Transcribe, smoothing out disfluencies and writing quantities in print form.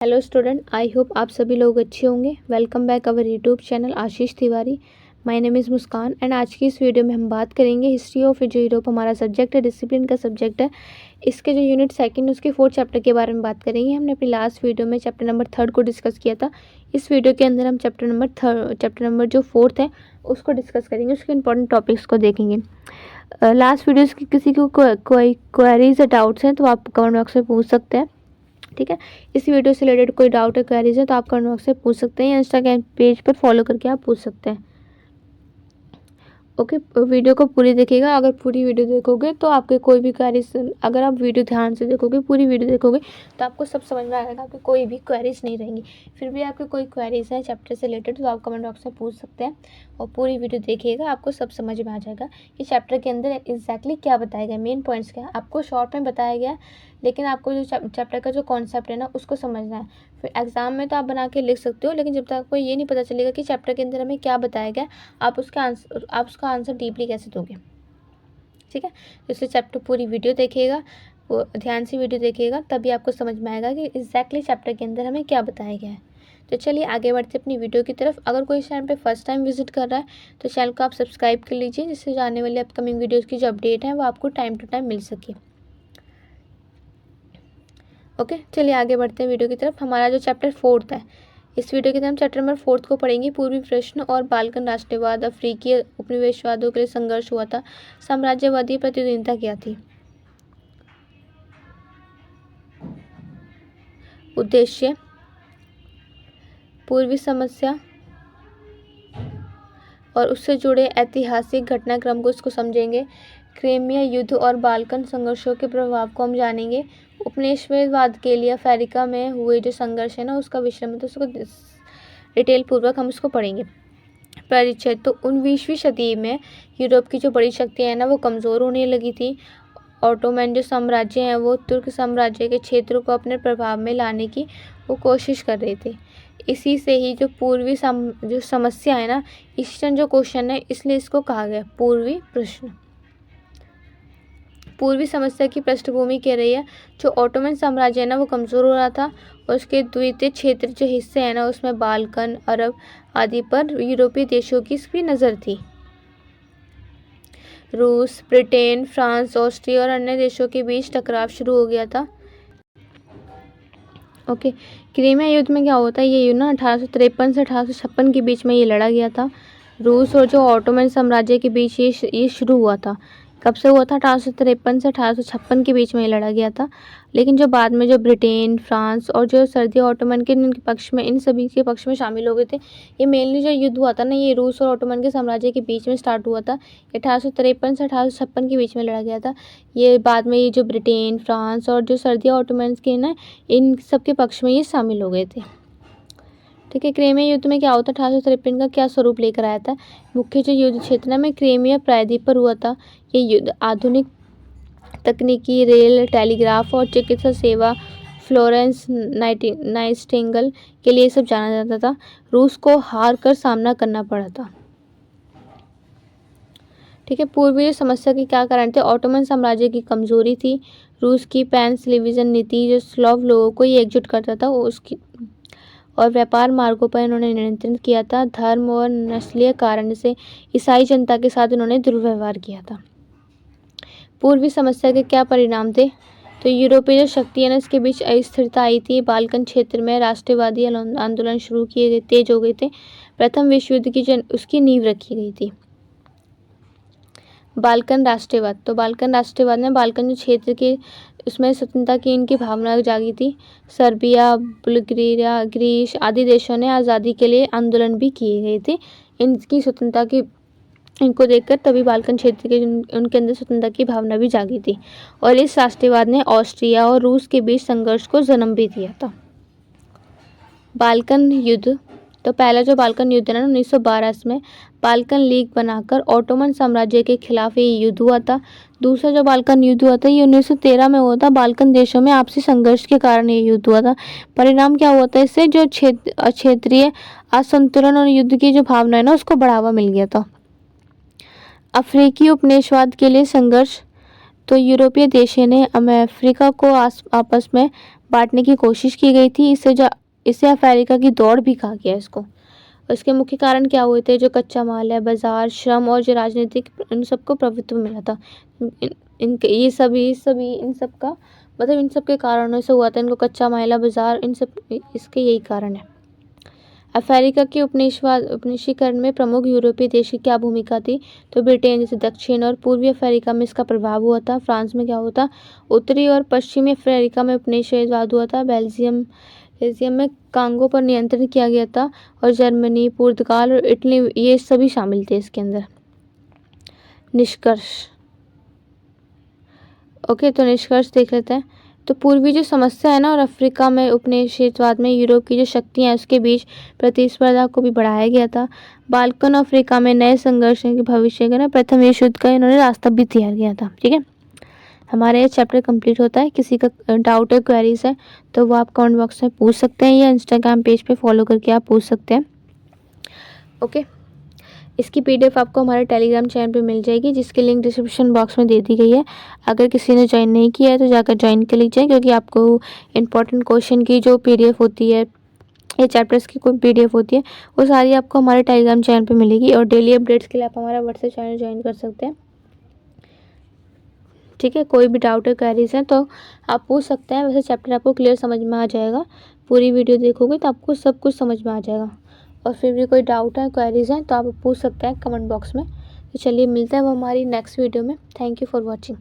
Hello student, I hope आप सभी लोग अच्छे होंगे। Welcome back our YouTube channel Ashish Tiwari. My name is Muskan and आज की इस वीडियो में हम बात करेंगे हिस्ट्री ऑफ जो यूरोप हमारा सब्जेक्ट है, डिसिप्लिन का सब्जेक्ट है। इसके जो यूनिट सेकंड उसके 4th चैप्टर के बारे में बात करेंगे। हमने अपनी लास्ट वीडियो में चैप्टर नंबर 3 को डिस्कस किया था। इस वीडियो के अंदर हम चैप्टर नंबर जो 4th है उसको डिस्कस करेंगे, उसके इंपॉर्टेंट टॉपिक्स को देखेंगे। लास्ट वीडियो की किसी को कोई क्वेरीज या डाउट्स हैं तो आप कमेंट बॉक्स में पूछ सकते हैं। ठीक है, इस वीडियो से रिलेटेड कोई डाउट है, क्वेरीज है तो आप कमेंट बॉक्स से पूछ सकते हैं या इंस्टाग्राम पेज पर फॉलो करके आप पूछ सकते हैं। ओके, वीडियो को पूरी देखिएगा। अगर पूरी वीडियो देखोगे तो आपके कोई भी क्वेरीज, अगर आप वीडियो ध्यान से देखोगे, पूरी वीडियो देखोगे तो आपको सब समझ में आएगा कि कोई भी क्वेरीज नहीं रहेंगी। फिर भी आपके कोई क्वेरीज है चैप्टर से रिलेटेड तो आप कमेंट बॉक्स में पूछ सकते हैं और पूरी वीडियो देखिएगा, आपको सब समझ में आ जाएगा कि चैप्टर के अंदर एग्जैक्टली क्या बताया गया, मेन पॉइंट्स क्या है। आपको शॉर्ट में बताया गया, लेकिन आपको जो चैप्टर का जो कॉन्सेप्ट है ना उसको समझना है। फिर एग्जाम में तो आप बना के लिख सकते हो, लेकिन जब तक आपको ये नहीं पता चलेगा कि चैप्टर के अंदर हमें क्या बताया गया, आप उसका आंसर डीपली कैसे दोगे। ठीक है, तो इसलिए चैप्टर पूरी वीडियो देखिएगा, वो ध्यान से वीडियो देखिएगा, तभी आपको समझ में आएगा कि एग्जैक्टली चैप्टर के अंदर हमें क्या बताया गया है। तो चलिए आगे बढ़ते अपनी वीडियो की तरफ। अगर कोई चैनल पे फर्स्ट टाइम विजिट कर रहा है तो चैनल को आप सब्सक्राइब कर लीजिए, जिससे आने वाली अपकमिंग वीडियोज़ की जो अपडेट है वो आपको टाइम टू टाइम मिल सके। ओके, चलिए आगे बढ़ते हैं वीडियो की तरफ। हमारा जो चैप्टर 4th है, इस वीडियो के अंदर हम चैप्टर नंबर 4th को पढ़ेंगे। पूर्वी प्रश्न और बाल्कन राष्ट्रवाद, अफ्रीकी उपनिवेशवादों के लिए संघर्ष हुआ था, साम्राज्यवादी प्रतिद्वंदिता क्या थी, उद्देश्य, पूर्वी समस्या और उससे जुड़े ऐतिहासिक घटनाक्रम को इसको समझेंगे। क्रीमिया युद्ध और बाल्कन संघर्षों के प्रभाव को हम जानेंगे। उपनिवेशवाद के लिए अफ्रीका में हुए जो संघर्ष है ना उसका विषय में, तो उसको डिटेल पूर्वक हम उसको पढ़ेंगे। परिचय, तो 19वीं सदी में यूरोप की जो बड़ी शक्तियाँ हैं ना वो कमज़ोर होने लगी थी। ऑटोमन जो साम्राज्य हैं वो तुर्क साम्राज्य के क्षेत्रों को अपने प्रभाव में लाने की वो कोशिश कर रहे थे। इसी से ही जो जो समस्या है ना, ईस्टर्न जो क्वेश्चन है, इसलिए इसको कहा गया पूर्वी प्रश्न। पूर्वी समस्या की पृष्ठभूमि कह रही है, जो ऑटोमन साम्राज्य है ना वो कमज़ोर हो रहा था और उसके द्वितीय क्षेत्र जो हिस्से हैं ना उसमें बाल्कन, अरब आदि पर यूरोपीय देशों की भी नज़र थी। रूस, ब्रिटेन, फ्रांस, ऑस्ट्रिया और अन्य देशों के बीच टकराव शुरू हो गया था। ओके, क्रीमिया युद्ध में क्या होता है, ये युद्ध ना 1853 से 1856 के बीच में ये लड़ा गया था। रूस और जो ऑटोमन साम्राज्य के बीच ये शुरू हुआ था। कब से हुआ था, 1853 से 1856 के बीच में ये लड़ा गया था। लेकिन जो बाद में जो ब्रिटेन, फ्रांस और जो सर्दी ऑटोमन के इनके पक्ष में, इन सभी के पक्ष में शामिल हो गए थे। ये मेनली जो युद्ध हुआ था ना, ये रूस और ऑटोमन के साम्राज्य के बीच में स्टार्ट हुआ था। 1853 से 1856 के बीच में लड़ा गया था। ये बाद में ये जो ब्रिटेन, फ्रांस और जो सर्दी ऑटोमन के ना, इन सब के पक्ष में ये शामिल हो गए थे। ठीक है, क्रीमिया युद्ध में क्या होता है, 1853 का क्या स्वरूप लेकर आया था। मुख्य जो युद्ध क्षेत्र में क्रीमिया प्रायद्वीप पर हुआ था। ये युद्ध आधुनिक तकनीकी, रेल, टेलीग्राफ और चिकित्सा सेवा, फ्लोरेंस नाइटिंगेल के लिए सब जाना जाता था। रूस को हार कर सामना करना पड़ा था। ठीक है, पूर्वी समस्या के क्या कारण थे, ऑटोमन साम्राज्य की कमजोरी थी, रूस की पैन स्लेविजन नीति जो स्लाव लोगों को ये एकजुट करता था वो उसकी, और व्यापार मार्गों पर इन्होंने नियंत्रित किया था। धर्म और नस्लीय कारण से ईसाई जनता के साथ इन्होंने दुर्व्यवहार किया था। पूर्वी समस्या के क्या परिणाम थे, तो यूरोपीय जो शक्ति है ना इसके बीच अस्थिरता आई थी। बाल्कन क्षेत्र में राष्ट्रवादी आंदोलन शुरू किए गए, तेज हो गए थे। प्रथम विश्व युद्ध की जो उसकी नींव रखी गई थी। बाल्कन राष्ट्रवाद, तो बाल्कन राष्ट्रवाद ने बाल्कन जो क्षेत्र के उसमें स्वतंत्रता की इनकी भावना जागी थी। सर्बिया, बुल्गारिया, ग्रीस आदि देशों ने आज़ादी के लिए आंदोलन भी किए गए थे। इनकी स्वतंत्रता की, इनको देखकर तभी बाल्कन क्षेत्र के उनके अंदर स्वतंत्रता की भावना भी जागी थी। और इस राष्ट्रवाद ने ऑस्ट्रिया और रूस के बीच संघर्ष को जन्म भी दिया था। बाल्कन युद्ध, तो पहला जो बाल्कन युद्ध है ना 1912 में बाल्कन लीग बनाकर ऑटोमन साम्राज्य के खिलाफ ये युद्ध हुआ था। दूसरा जो बाल्कन युद्ध हुआ था ये 1913 में हुआ था। बाल्कन देशों में आपसी संघर्ष के कारण ये युद्ध हुआ था। परिणाम क्या हुआ था, इससे जो क्षेत्रीय असंतुलन और युद्ध की जो भावना है ना उसको बढ़ावा मिल गया था। अफ्रीकी उपनिवेशवाद के लिए संघर्ष, तो यूरोपीय देशों ने अफ्रीका को आपस में बांटने की कोशिश की गई थी। इससे अफ्रीका की दौड़ भी कहा गया इसको। इसके मुख्य कारण क्या हुए थे? जो कच्चा माल है, बाजार, श्रम और जो राजनीतिक, इन सबको प्रभुत्व मिला था। ये सभी इन सब का मतलब इन सब के कारणों से हुआ था। इनको कच्चा माल, बाजार, इन सब इसके यही कारण है। अफ्रीका के उपनिवेशीकरण में प्रमुख यूरोपीय देश की क्या भूमिका थी? तो ब्रिटेन जैसे दक्षिण और पूर्वी अफ्रीका में इसका प्रभाव हुआ था। फ्रांस में क्या हुआ था? उत्तरी और पश्चिमी अफ्रीका में उपनिवेशवाद हुआ था। बेल्जियम में कांगो पर नियंत्रण किया गया था। और जर्मनी, पुर्तगाल और इटली, ये सभी शामिल थे इसके अंदर। निष्कर्ष। ओके, तो निष्कर्ष देख लेते हैं। तो पूर्वी जो समस्या है ना और अफ्रीका में उपनिवेशवाद में यूरोप की जो शक्तियां हैं उसके बीच प्रतिस्पर्धा को भी बढ़ाया गया था। बाल्कन अफ्रीका में नए संघर्ष के भविष्य का ना प्रथम विश्व युद्ध का इन्होंने रास्ता भी तैयार किया था। ठीक है, हमारा ये चैप्टर कंप्लीट होता है। किसी का डाउट है, क्वेरीज है तो वो आप कमेंट बॉक्स में पूछ सकते हैं या इंस्टाग्राम पेज पे फॉलो करके आप पूछ सकते हैं। ओके, इसकी पीडीएफ आपको हमारे टेलीग्राम चैनल पे मिल जाएगी, जिसकी लिंक डिस्क्रिप्शन बॉक्स में दे दी गई है। अगर किसी ने ज्वाइन नहीं किया है तो जाकर ज्वाइन कर लीजिए, क्योंकि आपको इंपॉर्टेंट क्वेश्चन की जो पीडीएफ होती है, ये चैप्टर्स की कोई पीडीएफ होती है, वो सारी आपको हमारे टेलीग्राम चैनल पे मिलेगी। और डेली अपडेट्स के लिए आप हमारा व्हाट्सएप चैनल ज्वाइन कर सकते हैं। ठीक है, कोई भी डाउट है, क्वेरीज हैं तो आप पूछ सकते हैं। वैसे चैप्टर आपको क्लियर समझ में आ जाएगा, पूरी वीडियो देखोगे तो आपको सब कुछ समझ में आ जाएगा। और फिर भी कोई डाउट है, क्वेरीज हैं तो आप पूछ सकते हैं कमेंट बॉक्स में। तो चलिए मिलते हैं वो हमारी नेक्स्ट वीडियो में। Thank you for watching.